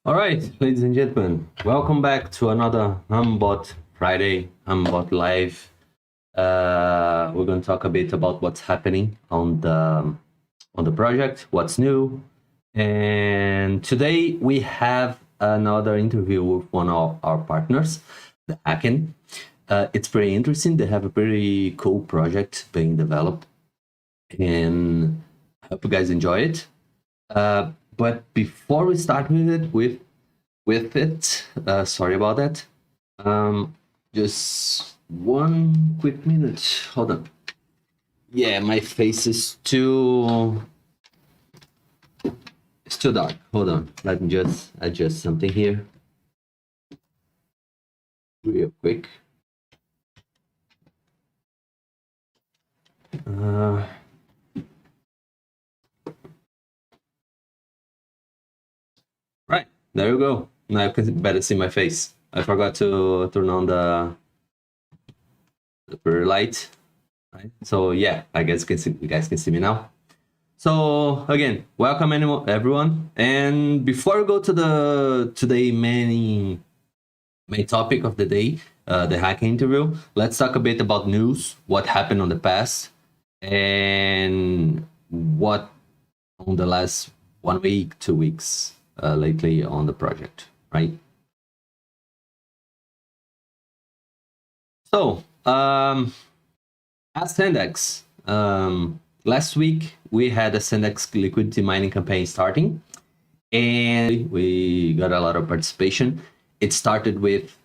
All right, ladies and gentlemen, welcome back to another Hummingbot Friday, Hummingbot Live. We're going to talk a bit about what's happening on the project, what's new, and today we have another interview with one of our partners, the Hacken. It's pretty interesting. They have a pretty cool project being developed, and I hope you guys enjoy it. But before we start with it, sorry about that. Just one quick minute. Hold on. Yeah, my face is too dark. Hold on. Let me just adjust something here real quick. Right, there you go. Now you can better see my face. I forgot to turn on the blur light. Right? So yeah, I guess you guys can see me now. So again, welcome everyone. And before we go to the today main topic of the day, the hacking interview, let's talk a bit about news, what happened on the past, and what on the last 1 week, 2 weeks lately on the project, right? So Ascendex. Last week we had Ascendex liquidity mining campaign starting, and we got a lot of participation. It started with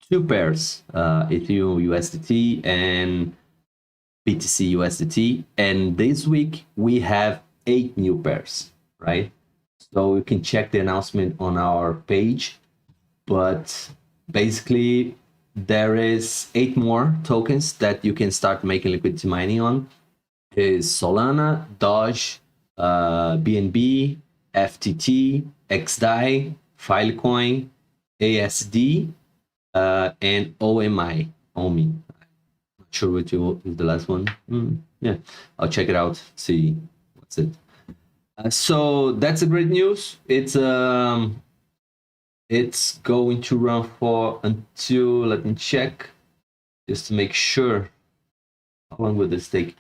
2 pairs, Ethereum USDT and BTC USDT, and this week we have 8 new pairs, right? So you can check the announcement on our page, but basically there is 8 more tokens that you can start making liquidity mining on. Is Solana, Doge, BNB, FTT, XDAI, Filecoin, ASD, and OMI. Not sure which is the last one. Yeah, I'll check it out, see what's it. So that's a great news. It's going to run for until, let me check, just to make sure. How long will this take?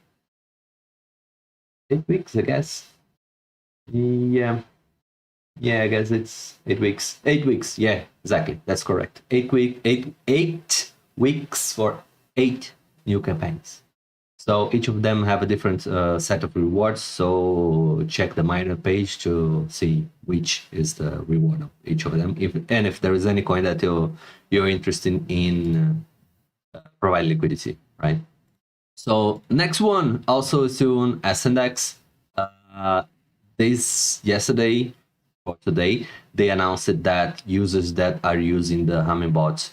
8 weeks, I guess. Yeah, I guess it's 8 weeks. 8 weeks, yeah, exactly. That's correct. 8 weeks for 8 new campaigns. So each of them have a different set of rewards. So check the miner page to see which is the reward of each of them. If there is any coin that you're interested in provide liquidity, right? So next one also is on Ascendex. Yesterday or today, they announced that users that are using the Hummingbot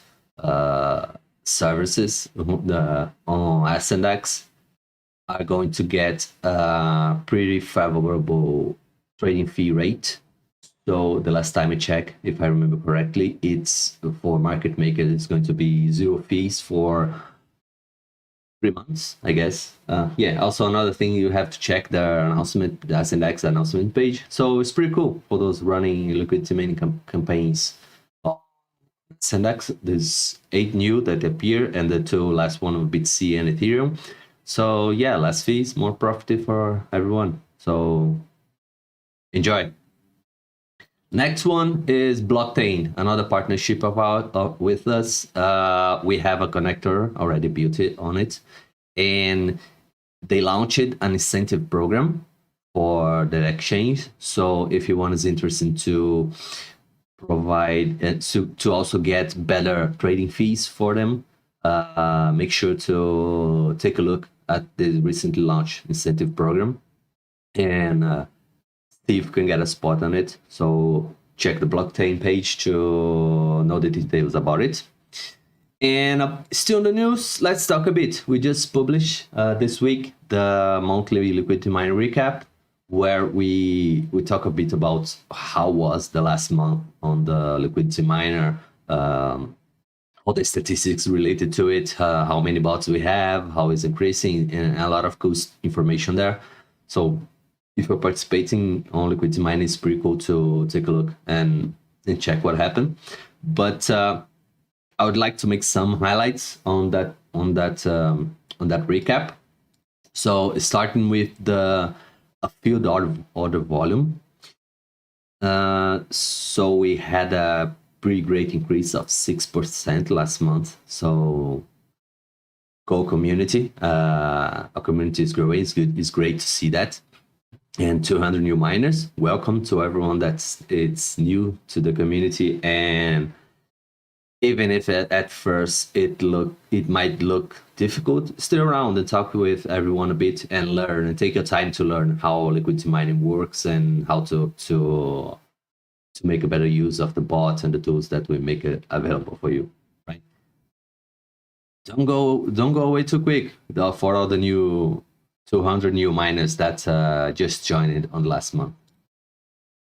services on Ascendex are going to get a pretty favorable trading fee rate. So the last time I checked, if I remember correctly, it's for market makers, it's going to be 0 fees for 3 months, I guess. Yeah, also another thing, you have to check the announcement, the Ascendex announcement page. So it's pretty cool for those running liquidity mining campaigns. Ascendex, there's 8 new that appear, and the 2 last one of BTC and Ethereum. So yeah, less fees, more profit for everyone. So enjoy. Next one is Blockchain, another partnership with us. We have a connector already built on it, and they launched an incentive program for the exchange. So if anyone is interested to provide to also get better trading fees for them, make sure to take a look at the recently launched incentive program and see if you can get a spot on it. So check the Blockchain page to know the details about it. And still in the news, let's talk a bit. We just published this week the monthly liquidity mining recap, where we talk a bit about how was the last month on the liquidity miner, all the statistics related to it, how many bots we have, how it's increasing, and a lot of cool information there. So if you're participating on liquidity mining, it's pretty cool to take a look and and check what happened. But I would like to make some highlights on that recap. So starting with the field order volume. So we had a pretty great increase of 6% last month. So our community is growing. It's great to see that. And 200 new miners. Welcome to everyone it's new to the community. And even if at first it might look difficult, stay around and talk with everyone a bit and learn, and take your time to learn how liquidity mining works and how to make a better use of the bot and the tools that we make it available for you. Right? Don't go away too quick for all the new 200 new miners that just joined on last month.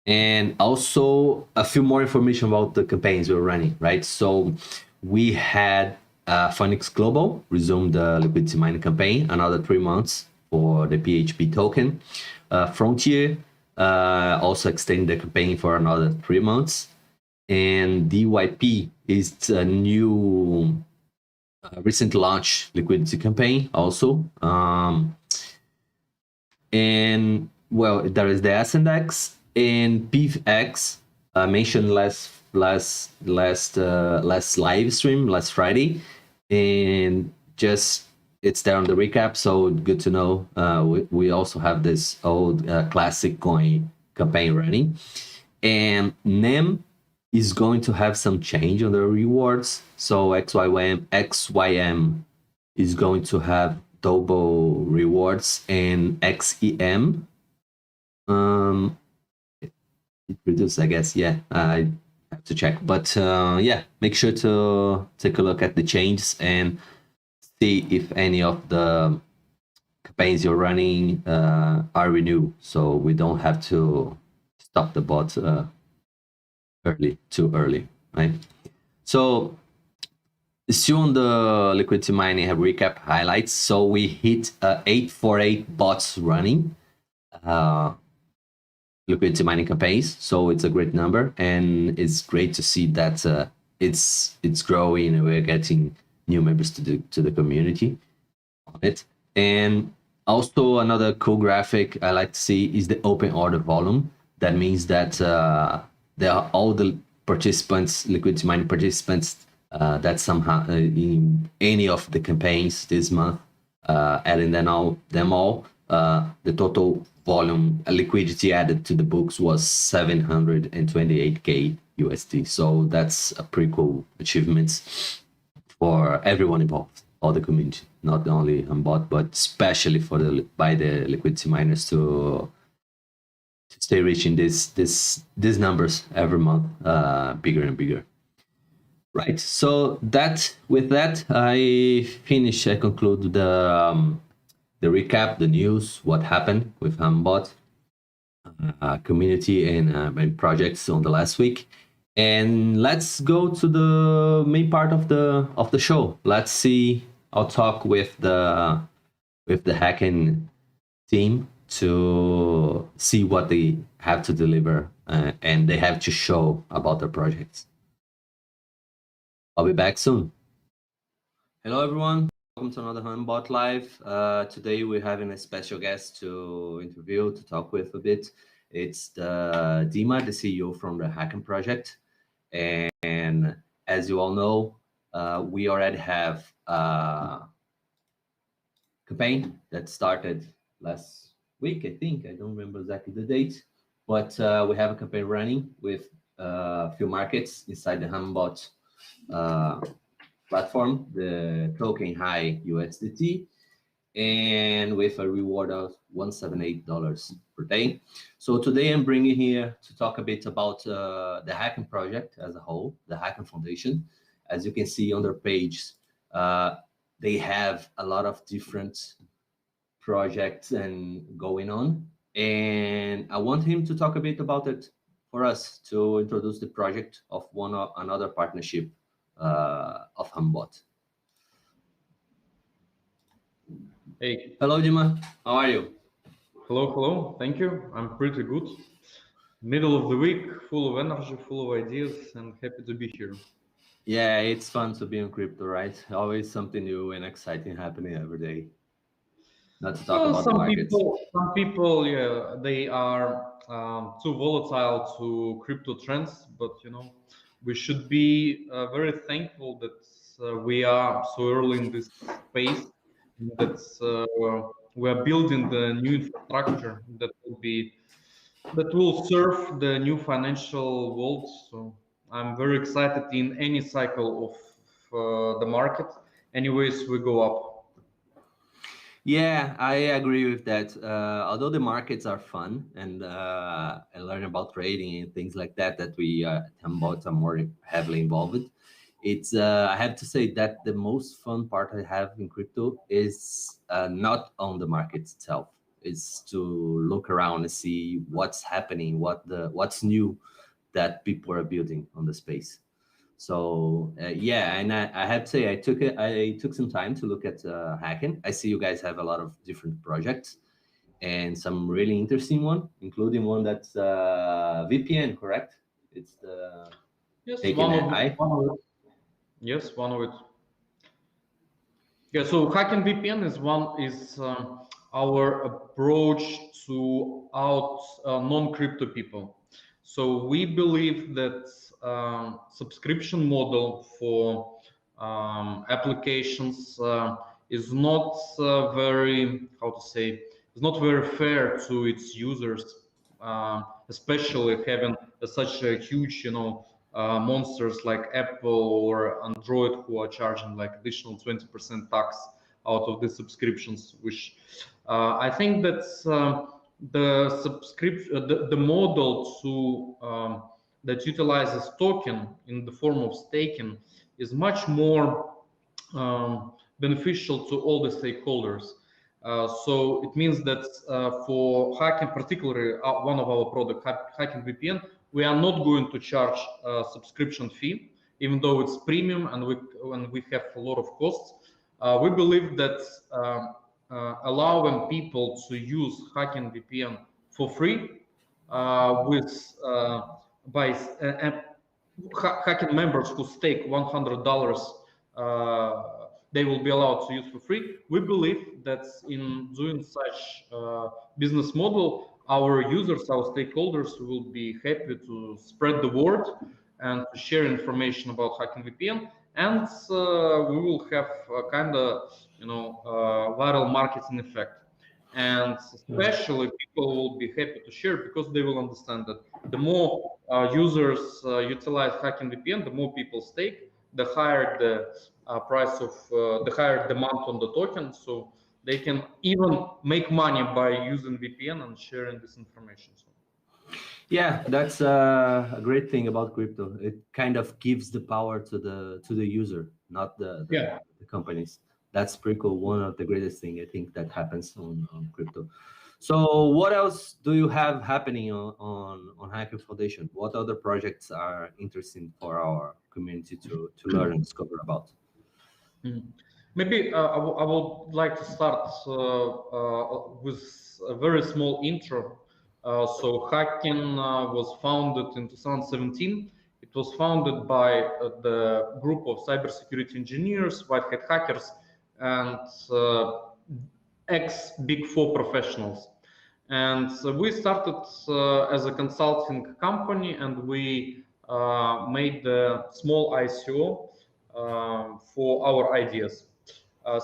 And also a few more information about the campaigns we're running, right? So we had Phoenix Global resume the liquidity mining campaign, another 3 months for the PHP token. Frontier also extended the campaign for another 3 months. And DYP is a new recent launch liquidity campaign also. And well, there is the Ascendex and PIVX mentioned last live stream last Friday, and just it's there on the recap. So good to know. We also have this old classic coin campaign running, and NEM is going to have some change on the rewards. So XYM is going to have double rewards, and XEM it reduced, I guess. Yeah, I have to check, but yeah, make sure to take a look at the changes and see if any of the campaigns you're running are renewed, so we don't have to stop the bot too early, right? So still on the liquidity mining recap highlights. So we hit 848 bots running liquidity mining campaigns. So it's a great number, and it's great to see that it's growing and we're getting new members to the community on it. And also another cool graphic I like to see is the open order volume. That means that there are all the participants, liquidity mining participants, that somehow in any of the campaigns this month, adding them all, the total volume liquidity added to the books was 728k USD. So that's a pretty cool achievement for everyone involved, all the community, not only Hummingbot, but especially by the liquidity miners to stay reaching these numbers every month, bigger and bigger. Right. So with that, I conclude the recap, the news, what happened with Hummingbot community and projects on the last week. And let's go to the main part of the show. Let's see. I'll talk with the hacking team to see what they have to deliver and they have to show about their projects. I'll be back soon. Hello, everyone. Welcome to another Hummingbot Live. Today we're having a special guest to interview, to talk with a bit. It's the Dyma, the CEO from the Hacken project. And as you all know, we already have a campaign that started last week, I think. I don't remember exactly the date, but we have a campaign running with a few markets inside the Hummingbot platform, the token high USDT, and with a reward of $178 per day. So today I'm bringing here to talk a bit about the Hacken project as a whole, the Hacken Foundation. As you can see on their page, they have a lot of different projects and going on. And I want him to talk a bit about it for us, to introduce the project of another partnership of Hummingbot. Hey. Hello, Dyma. How are you? Hello. Thank you. I'm pretty good. Middle of the week, full of energy, full of ideas, and happy to be here. Yeah, it's fun to be on crypto, right? Always something new and exciting happening every day. Not to talk Well, about the markets. some people, yeah, they are too volatile to crypto trends. But we should be very thankful that we are so early in this space, and that we are building the new infrastructure that will serve the new financial world. So I'm very excited in any cycle of the market. Anyways, we go up. Yeah, I agree with that. Although the markets are fun and learn about trading and things like that, that we bots are more heavily involved. It's I have to say that the most fun part I have in crypto is not on the market itself. It's to look around and see what's happening, what's new that people are building on the space. So yeah, and I have to say I took some time to look at Hacken. I see you guys have a lot of different projects and some really interesting one, including one that's VPN, correct? It's the Yes, Taken AI. one of it. Yes, one of it. Yeah, so Hacken VPN is our approach to out non-crypto people. So we believe that subscription model for applications is not very, how to say, is not very fair to its users, especially having such a huge, monsters like Apple or Android who are charging like additional 20% tax out of the subscriptions, which I think that's the subscription, the model to that utilizes token in the form of staking is much more beneficial to all the stakeholders. So it means that for Hacking, particularly one of our product, Hacking VPN, we are not going to charge a subscription fee, even though it's premium and we have a lot of costs. We believe that allowing people to use Hacking VPN for free with by Hacking members who stake $100, they will be allowed to use for free. We believe that in doing such business model, our users, our stakeholders will be happy to spread the word and to share information about Hacking VPN, and we will have a kind of viral marketing effect. And especially people will be happy to share because they will understand that the more users utilize Hacking VPN, the more people stake, the higher the price of the higher demand on the token. So they can even make money by using VPN and sharing this information. So. Yeah, that's a great thing about crypto. It kind of gives the power to the user, not the companies. That's pretty cool. One of the greatest thing I think that happens on crypto. So what else do you have happening on Hacken Foundation? What other projects are interesting for our community to learn and discover about? Maybe I would like to start with a very small intro. So Hacken was founded in 2017. It was founded by the group of cybersecurity engineers, white hat hackers, and ex-Big Four professionals. And we started as a consulting company, and we made a small ICO for our ideas.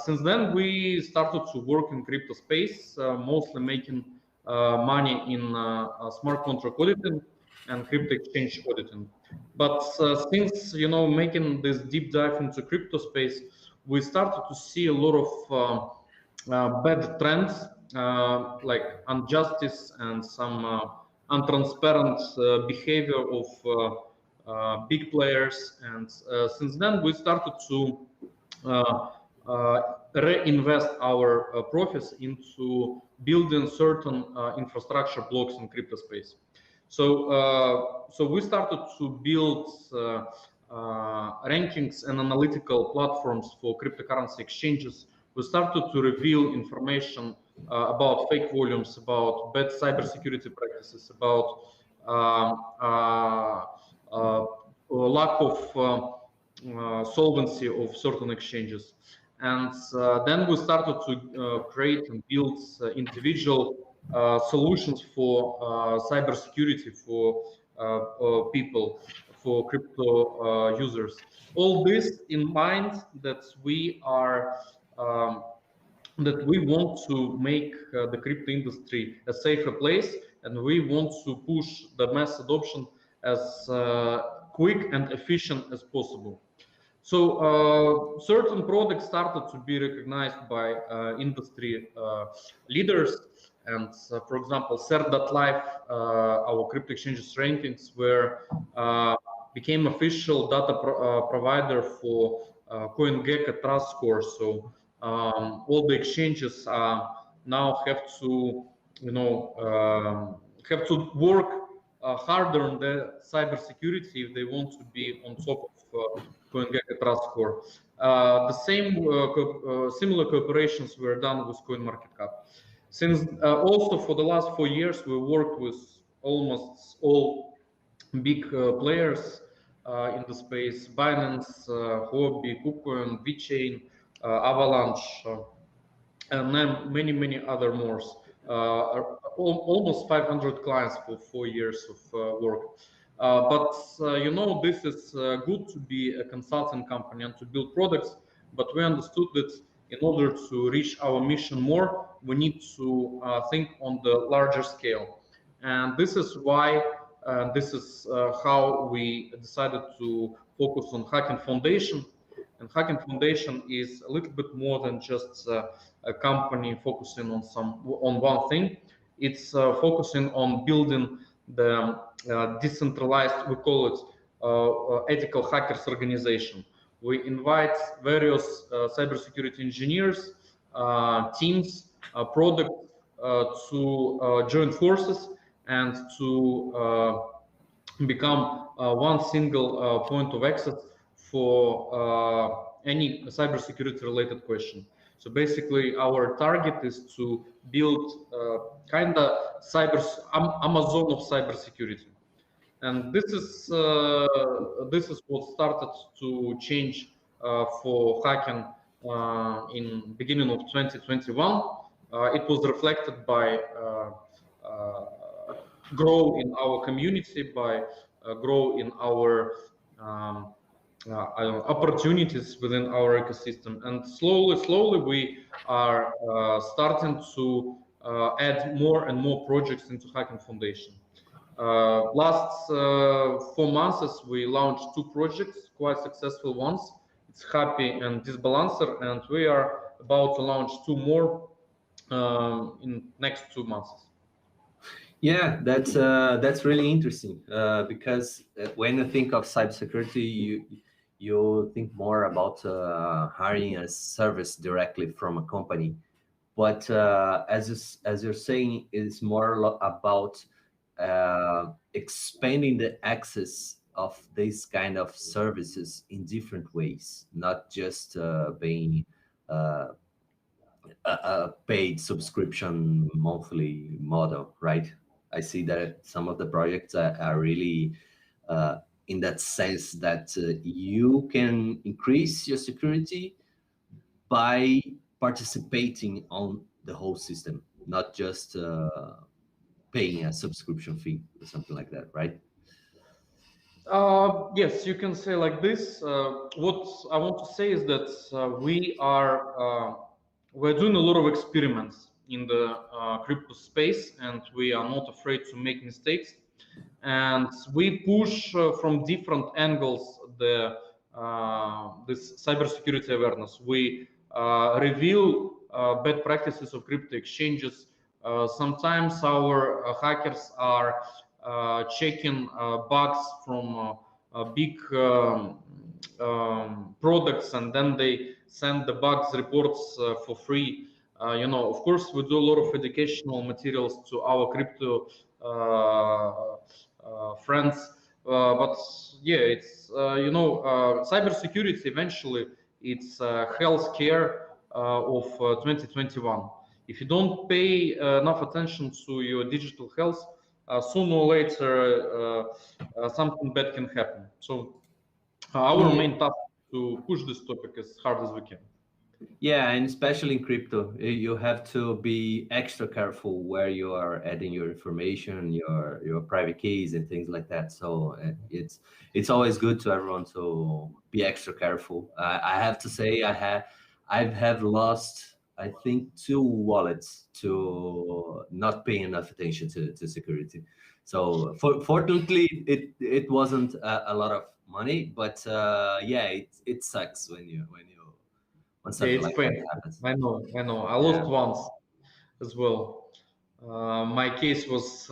Since then, we started to work in crypto space, mostly making money in smart contract auditing and crypto exchange auditing. But since making this deep dive into crypto space, we started to see a lot of bad trends like injustice and some untransparent behavior of big players. And since then, we started to reinvest our profits into building certain infrastructure blocks in crypto space. So we started to build rankings and analytical platforms for cryptocurrency exchanges. We started to reveal information about fake volumes, about bad cybersecurity practices, about lack of solvency of certain exchanges. And then we started to create and build individual solutions for cybersecurity for people, for crypto users. All this in mind that we are that we want to make the crypto industry a safer place, and we want to push the mass adoption as quick and efficient as possible. So certain products started to be recognized by industry leaders, and for example, CERT.live, our crypto exchanges rankings, became official data provider for CoinGecko Trust Score. So all the exchanges now have to, have to work harder on the cybersecurity if they want to be on top of CoinGecko Trust Score. The same similar cooperations were done with CoinMarketCap. Since also for the last 4 years, we worked with almost all big players in the space: Binance, Huobi, Kucoin, VeChain, Avalanche, and then many other more. Almost 500 clients for 4 years of work. But this is good to be a consulting company and to build products, but we understood that in order to reach our mission more, we need to think on the larger scale. And this is why, this is how we decided to focus on Hacken Foundation. And Hacken Foundation is a little bit more than just a company focusing on one thing. It's focusing on building the decentralized, we call it ethical hackers organization. We invite various cybersecurity engineers, teams, products to join forces and to become one single point of access for any cybersecurity related question. So basically, our target is to build kind of Amazon of cybersecurity, and this is what started to change for Hacken in beginning of 2021. It was reflected by grow in our community, by grow in our opportunities within our ecosystem, and slowly we are starting to add more and more projects into Hacken Foundation. Last 4 months we launched 2 projects, quite successful ones. It's Happy and Disbalancer, and we are about to launch 2 more in next 2 months. Yeah, that's really interesting because when you think of cybersecurity, you think more about hiring a service directly from a company, but as you're saying, it's more about expanding the access of these kind of services in different ways, not just being a paid subscription monthly model, right? I see that some of the projects are really in that sense that you can increase your security by participating on the whole system, not just paying a subscription fee or something like that, right? Yes, you can say like this. What I want to say is that we're doing a lot of experiments in the crypto space, and we are not afraid to make mistakes. And we push from different angles this cybersecurity awareness. We reveal bad practices of crypto exchanges. Sometimes our hackers are checking bugs from big products, and then they send the bugs reports for free. Of course, we do a lot of educational materials to our crypto friends, but yeah, it's cybersecurity eventually it's healthcare of 2021. If you don't pay enough attention to your digital health, sooner or later something bad can happen. So our main task is to push this topic as hard as we can. Yeah, and especially in crypto, you have to be extra careful where you are adding your information, your private keys, and things like that. So it's always good to everyone to be extra careful. I have to say, I have lost, I think, 2 wallets to not paying enough attention to security. So fortunately, it wasn't a lot of money, but yeah, it sucks when you when Yeah, something it's like that painful. happens. I know, I know. I Yeah. lost once as well. My case was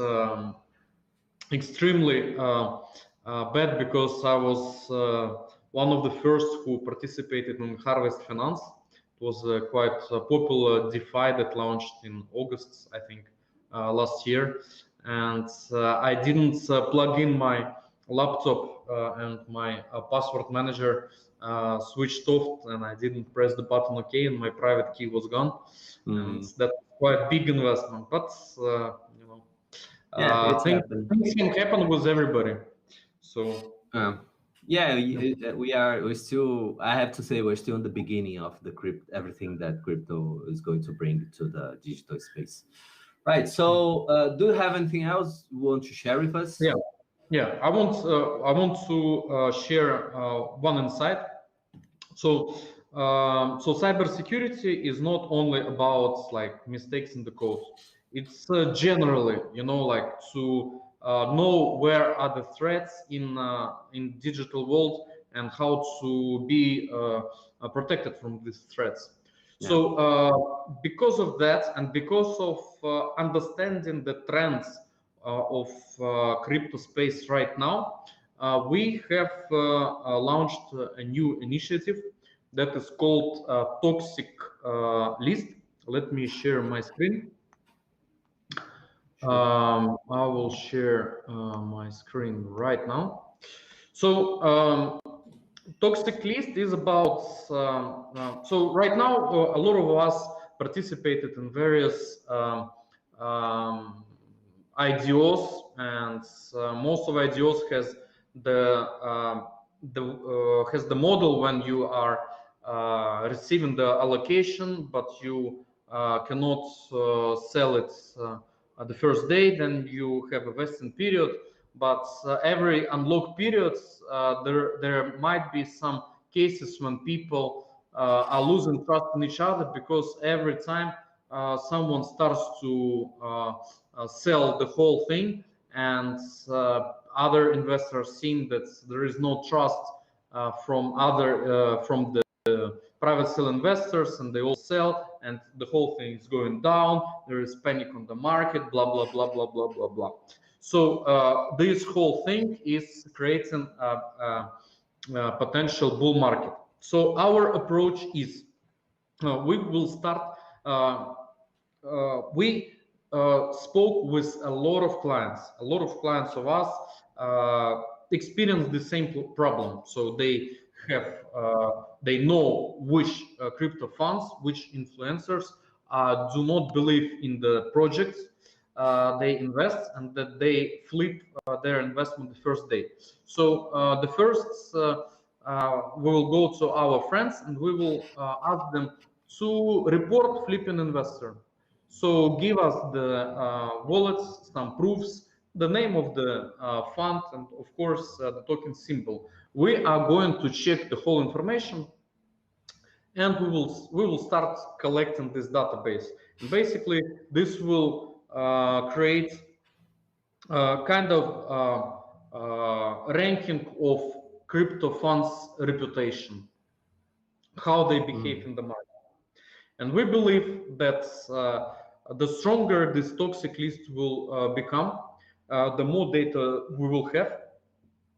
extremely bad because I was one of the first who participated in Harvest Finance. It was quite a popular DeFi that launched in August, I think, last year. And I didn't plug in my laptop and my password manager switched off, and I didn't press the button OK, and my private key was gone. And that's quite big investment, but you know, Yeah, it's things, happened. things can happen with everybody. So Yeah, yeah, we're still, I have to say, we're still in the beginning of the everything that crypto is going to bring to the digital space. Right. So, do you have anything else you want to share with us? yeah, yeah. I want to share one insight. So cybersecurity is not only about like mistakes in the code. It's generally, like to know where are the threats in digital world and how to be protected from these threats. Yeah. So because of that, and because of understanding the trends of crypto space right now, we have launched a new initiative that is called Toxic List. Let me share my screen. Sure. I will share my screen right now. So toxic list is about so right now a lot of us participated in various IDOs, and most of IDOs has the model when you are receiving the allocation, but you cannot sell it the first day. Then you have a vesting period, but every unlock period there might be some cases when people are losing trust in each other, because every time someone starts to sell the whole thing, and other investors seeing that there is no trust from the private sale investors, and they all sell, and the whole thing is going down. There is panic on the market, blah blah blah blah blah blah blah. So this whole thing is creating a potential bull market. So our approach is we will start. We spoke with a lot of clients. A lot of clients of us experience the same problem. So they know which crypto funds, which influencers do not believe in the projects they invest, and that they flip their investment the first day. So the first we will go to our friends and we will ask them to report flipping investor. So give us the wallets, some proofs, the name of the fund, and of course the token symbol. We are going to check the whole information, and we will start collecting this database. And basically, this will create kind of ranking of crypto funds' reputation, how they behave in the market. And we believe that the stronger this toxic list will become, the more data we will have,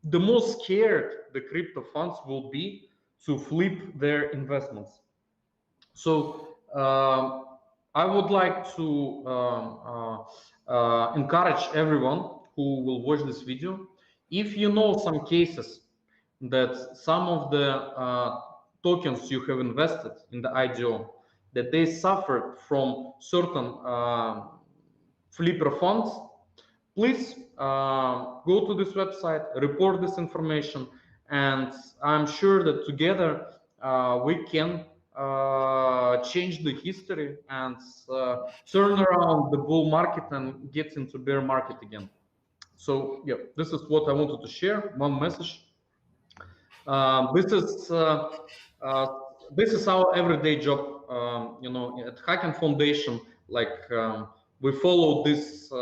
the more scared the crypto funds will be to flip their investments. So I would like to encourage everyone who will watch this video. If you know some cases that some of the tokens you have invested in the IDO, that they suffered from certain flipper funds, please go to this website, report this information, and I'm sure that together we can change the history and turn around the bull market and get into bear market again. So yeah, this is what I wanted to share. One message. Uh, this is uh, uh, this is our everyday job. At Hacken Foundation, like we follow these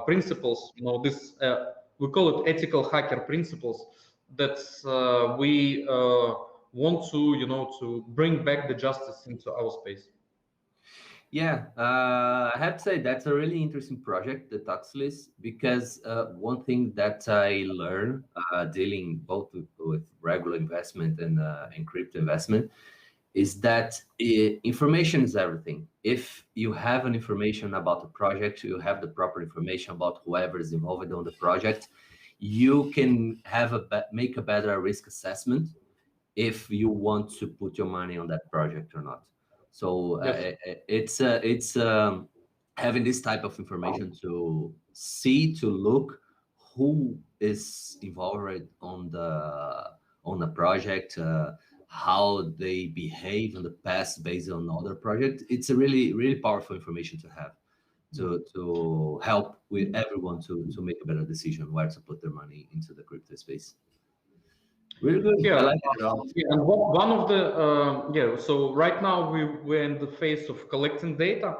principles. This we call it ethical hacker principles. That we want to, to bring back the justice into our space. Yeah, I have to say that's a really interesting project, the tax list, because one thing that I learned dealing both with regular investment and crypto investment is that information is everything. If you have an information about the project, you have the proper information about whoever is involved on the project, you can have make a better risk assessment if you want to put your money on that project or not. So Yes. it's having this type of information to see, to look who is involved on the project, how they behave in the past based on other projects. It's a really powerful information to have to help with everyone to make a better decision where to put their money into the crypto space. Really good. I Yeah, like it a lot. yeah, and one of the yeah. So right now we're in the phase of collecting data,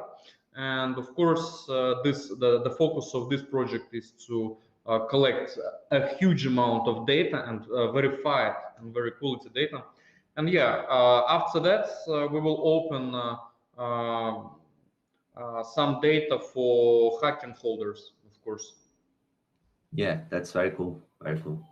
and of course the focus of this project is to collect a huge amount of data and verify it and very quality data. And yeah, after that we will open some data for hacking holders, of course. Yeah, that's very cool. Very cool.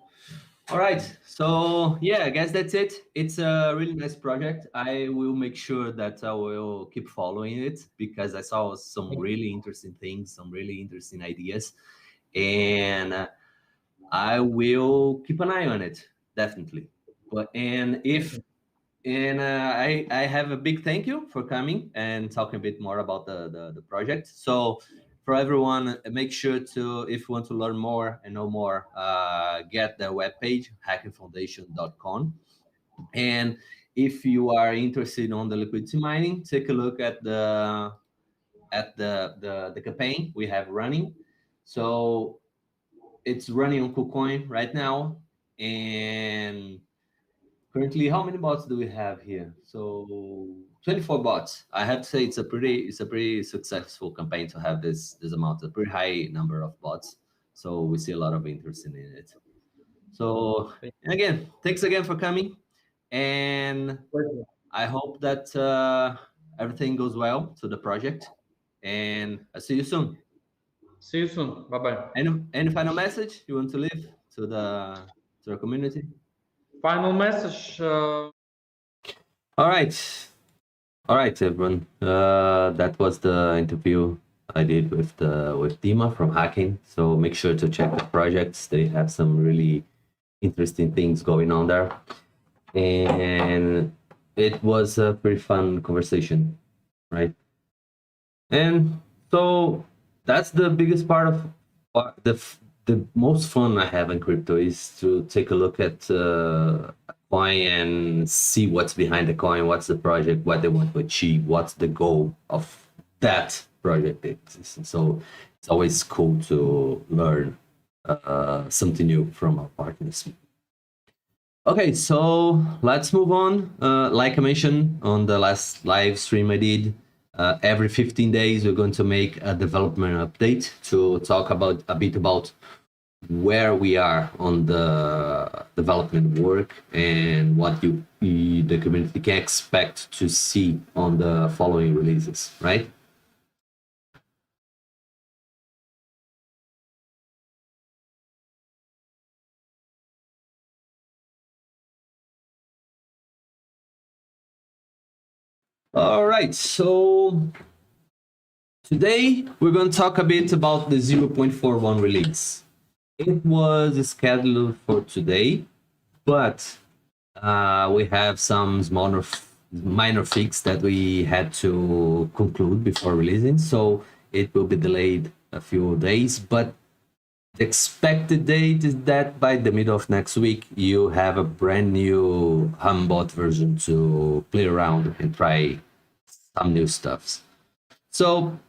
All right. So yeah, I guess that's it. It's a really nice project. I will make sure that I will keep following it because I saw some really interesting things, some really interesting ideas, and I will keep an eye on it definitely. But and if and I have a big thank you for coming and talking a bit more about the project. So for everyone, make sure to, if you want to learn more and know more, get the webpage, hackingfoundation.com. And if you are interested on the liquidity mining, take a look at the campaign we have running. So it's running on Kucoin right now. And currently, how many bots do we have here? So 24 bots. I have to say it's a pretty successful campaign to have this amount, a pretty high number of bots. So we see a lot of interest in it. So again, thanks again for coming, and I hope that everything goes well to the project. And I'll see you soon. See you soon. Bye bye. Any final message you want to leave to the community? Final message. All right. All right, everyone. That was the interview I did with Dyma from Hacking. So make sure to check the projects. They have some really interesting things going on there, and it was a pretty fun conversation, right? And so that's the biggest part of the most fun I have in crypto is to take a look at a coin and see what's behind the coin, what's the project, what they want to achieve, what's the goal of that project. So it's always cool to learn something new from our partners. Okay, so let's move on. Like I mentioned on the last live stream I did, every 15 days we're going to make a development update to talk about a bit about where we are on the development work and what the community can expect to see on the following releases, right? All right, so today we're going to talk a bit about the 0.41 release. It was scheduled for today, but we have some smaller minor fix that we had to conclude before releasing, so it will be delayed a few days, but The expected date is that by the middle of next week, you have a brand new Hummingbot version to play around and try some new stuffs. So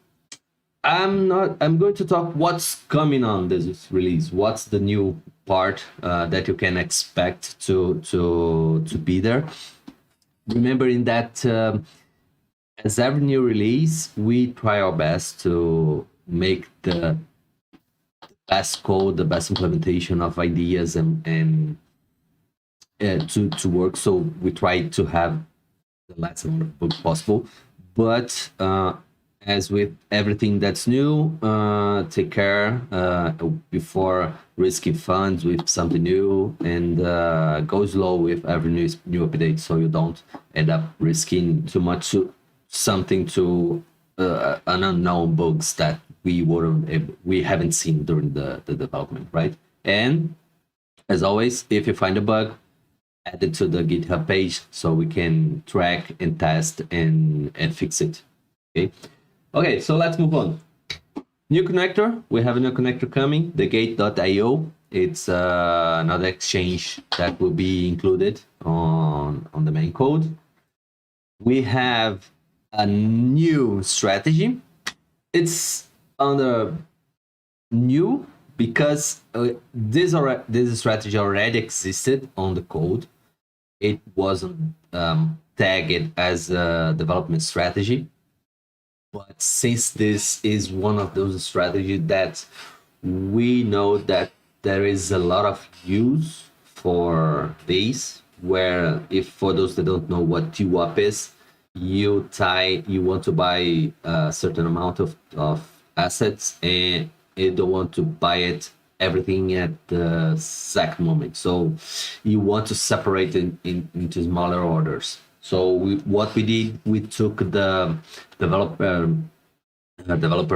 I'm going to talk what's coming on this release. What's the new part that you can expect to be there. Remembering that as every new release, we try our best to make the best code, the best implementation of ideas and to work. So we try to have the less amount of bugs possible. But as with everything that's new, take care before risking funds with something new, and go slow with every new update, so you don't end up risking too much to something to an unknown bugs that we haven't seen during the development, right? And as always, if you find a bug, add it to the GitHub page so we can track and test and fix it. Okay, so let's move on. New connector. We have a new connector coming, the gate.io. It's another exchange that will be included on the main code. We have a new strategy. It's under new because this strategy already existed on the code. It wasn't tagged as a development strategy. But since this is one of those strategies that we know that there is a lot of use for these, where if for those that don't know what TWAP is, you want to buy a certain amount of assets and you don't want to buy it everything at the exact moment. So you want to separate it into smaller orders. So what we did, we took the developer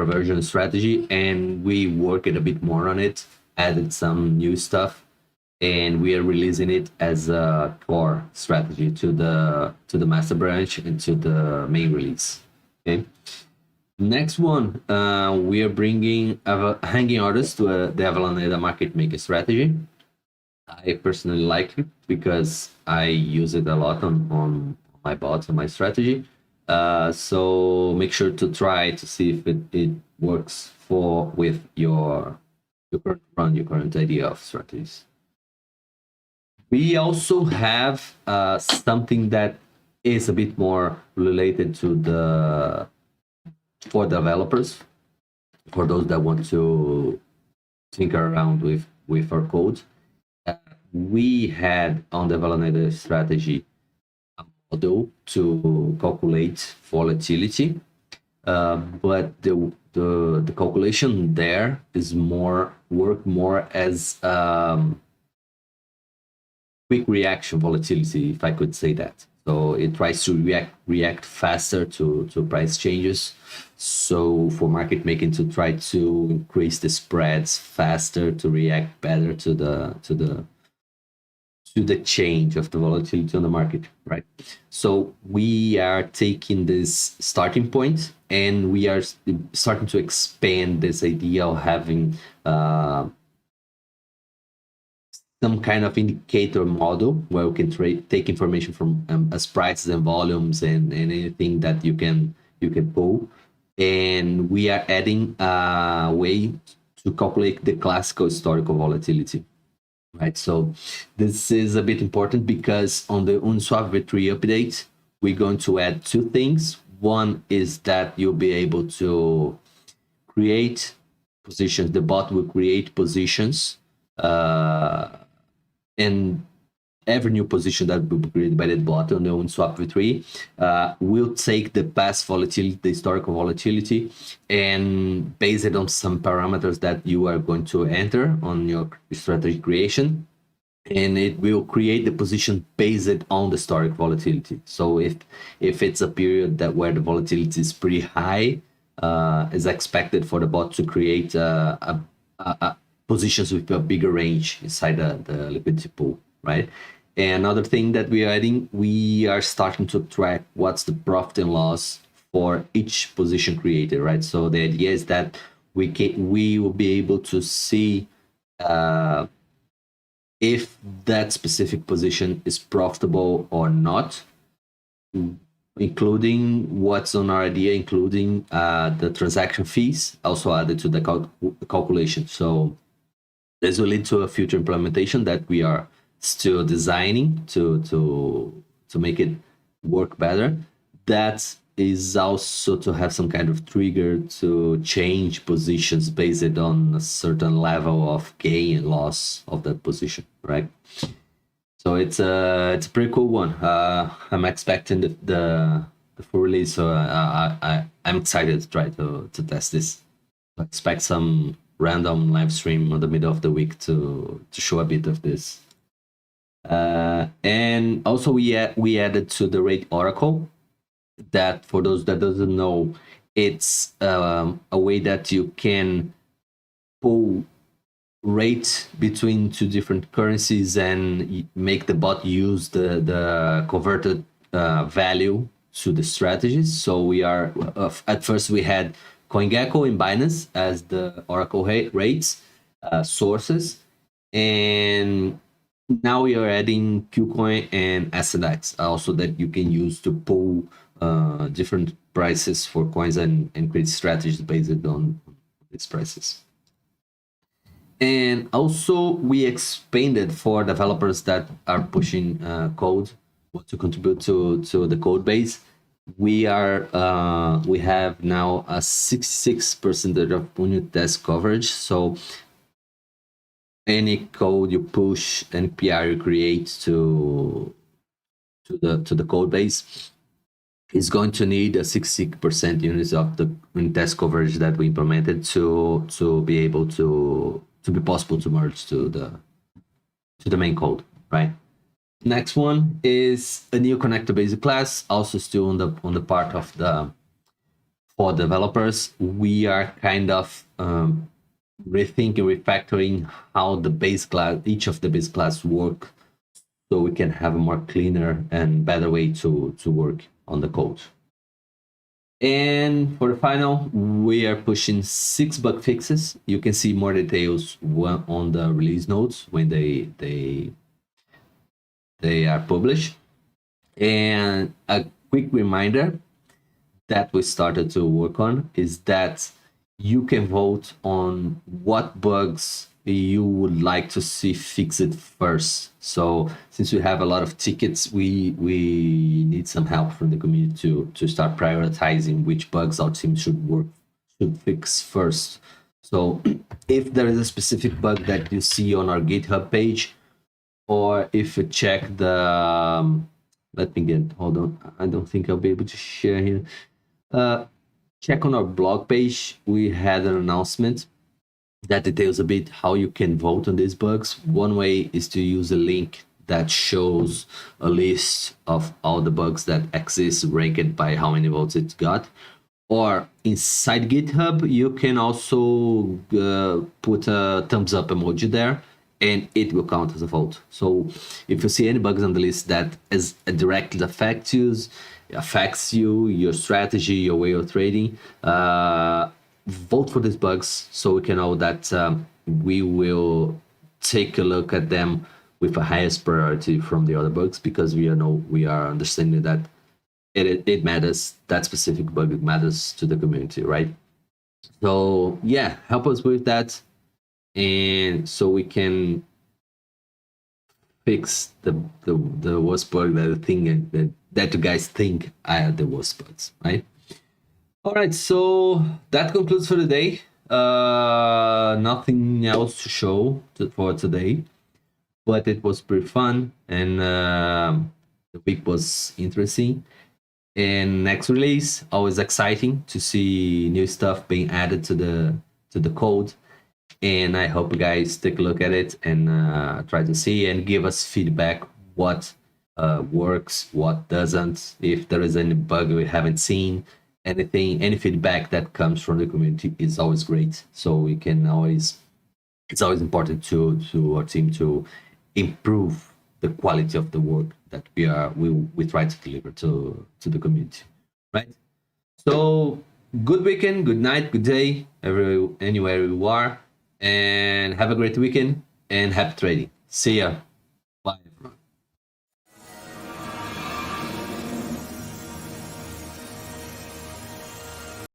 version strategy and we worked a bit more on it, added some new stuff, and we are releasing it as a core strategy to the master branch and to the main release. Okay. Next one, we are bringing hanging orders to the Avellaneda market maker strategy. I personally like it because I use it a lot on my bots and my strategy. So make sure to try to see if it works with your current idea of strategies. We also have something that is a bit more related to for developers, for those that want to tinker around with our code. We had on the Avellaneda strategy a model to calculate volatility, but the calculation there is more as quick reaction volatility, if I could say that. So it tries to react faster to price changes. So for market making, to try to increase the spreads faster, to react better to the change of the volatility on the market, right? So we are taking this starting point and we are starting to expand this idea of having some kind of indicator model where we can take information from as prices and volumes and anything that you can pull, and we are adding a way to calculate the classical historical volatility, right? So this is a bit important because on the Uniswap v3 update, we're going to add two things. One is that you'll be able to create positions. The bot will create positions, and every new position that will be created by that bot on the Uniswap v3 will take the past volatility, the historical volatility, and base it on some parameters that you are going to enter on your strategy creation. And it will create the position based on the historic volatility. So if it's a period where the volatility is pretty high, is expected for the bot to create positions with a bigger range inside the liquidity pool, right? And another thing that we are adding, we are starting to track what's the profit and loss for each position created, right? So the idea is that we will be able to see if that specific position is profitable or not, including what's on our idea, including the transaction fees also added to the calculation. So this will lead to a future implementation that we are still designing to make it work better. That is also to have some kind of trigger to change positions based on a certain level of gain and loss of that position, right? So it's a pretty cool one. I'm expecting the full release, so I'm excited to try to test this. I expect some random live stream on the middle of the week to show a bit of this. And also we added to the rate oracle, that for those that doesn't know, it's a way that you can pull rate between two different currencies and make the bot use the converted value to the strategies. So we are at first we had CoinGecko and Binance as the oracle rates sources, and now we are adding Kucoin and Ascendex also that you can use to pull different prices for coins and create strategies based on these prices. And also we expanded for developers that are pushing code to contribute to the code base. We have now a 66% of unit test coverage. So any code you push, any PR you create to the code base is going to need a 60% units of the unit test coverage that we implemented to be able to be possible to merge to the main code, right? Next one is a new connector basic class, also still on the part of the for developers. We are kind of rethinking, refactoring how the base class, each of the base class work, so we can have a more cleaner and better way to work on the code. And for the final, we are pushing 6 bug fixes. You can see more details on the release notes when they are published. And a quick reminder that we started to work on is that you can vote on what bugs you would like to see fixed first. So since we have a lot of tickets, we need some help from the community to start prioritizing which bugs our team should fix first. So if there is a specific bug that you see on our GitHub page, or if you check the hold on, I don't think I'll be able to share here. Check on our blog page. We had an announcement that details a bit how you can vote on these bugs. One way is to use a link that shows a list of all the bugs that exist ranked by how many votes it got. Or inside GitHub, you can also put a thumbs up emoji there, and it will count as a vote. So if you see any bugs on the list that directly affects you, your strategy, your way of trading, vote for these bugs so we can know that we will take a look at them with a highest priority from the other bugs, because we are understanding that it matters, that specific bug matters to the community, right? So yeah, help us with that, and so we can fix the worst bug that you guys think are the worst bugs, right? All right, so that concludes for the day. Nothing else to show for today, but it was pretty fun, and the week was interesting. And next release, always exciting to see new stuff being added to the code. And I hope you guys take a look at it and try to see and give us feedback what works, what doesn't, if there is any bug we haven't seen. Any feedback that comes from the community is always great. So we can it's always important to our team to improve the quality of the work that we try to deliver to the community, right? So good weekend, good night, good day, anywhere you are, and have a great weekend and happy trading. See ya. Bye, everyone.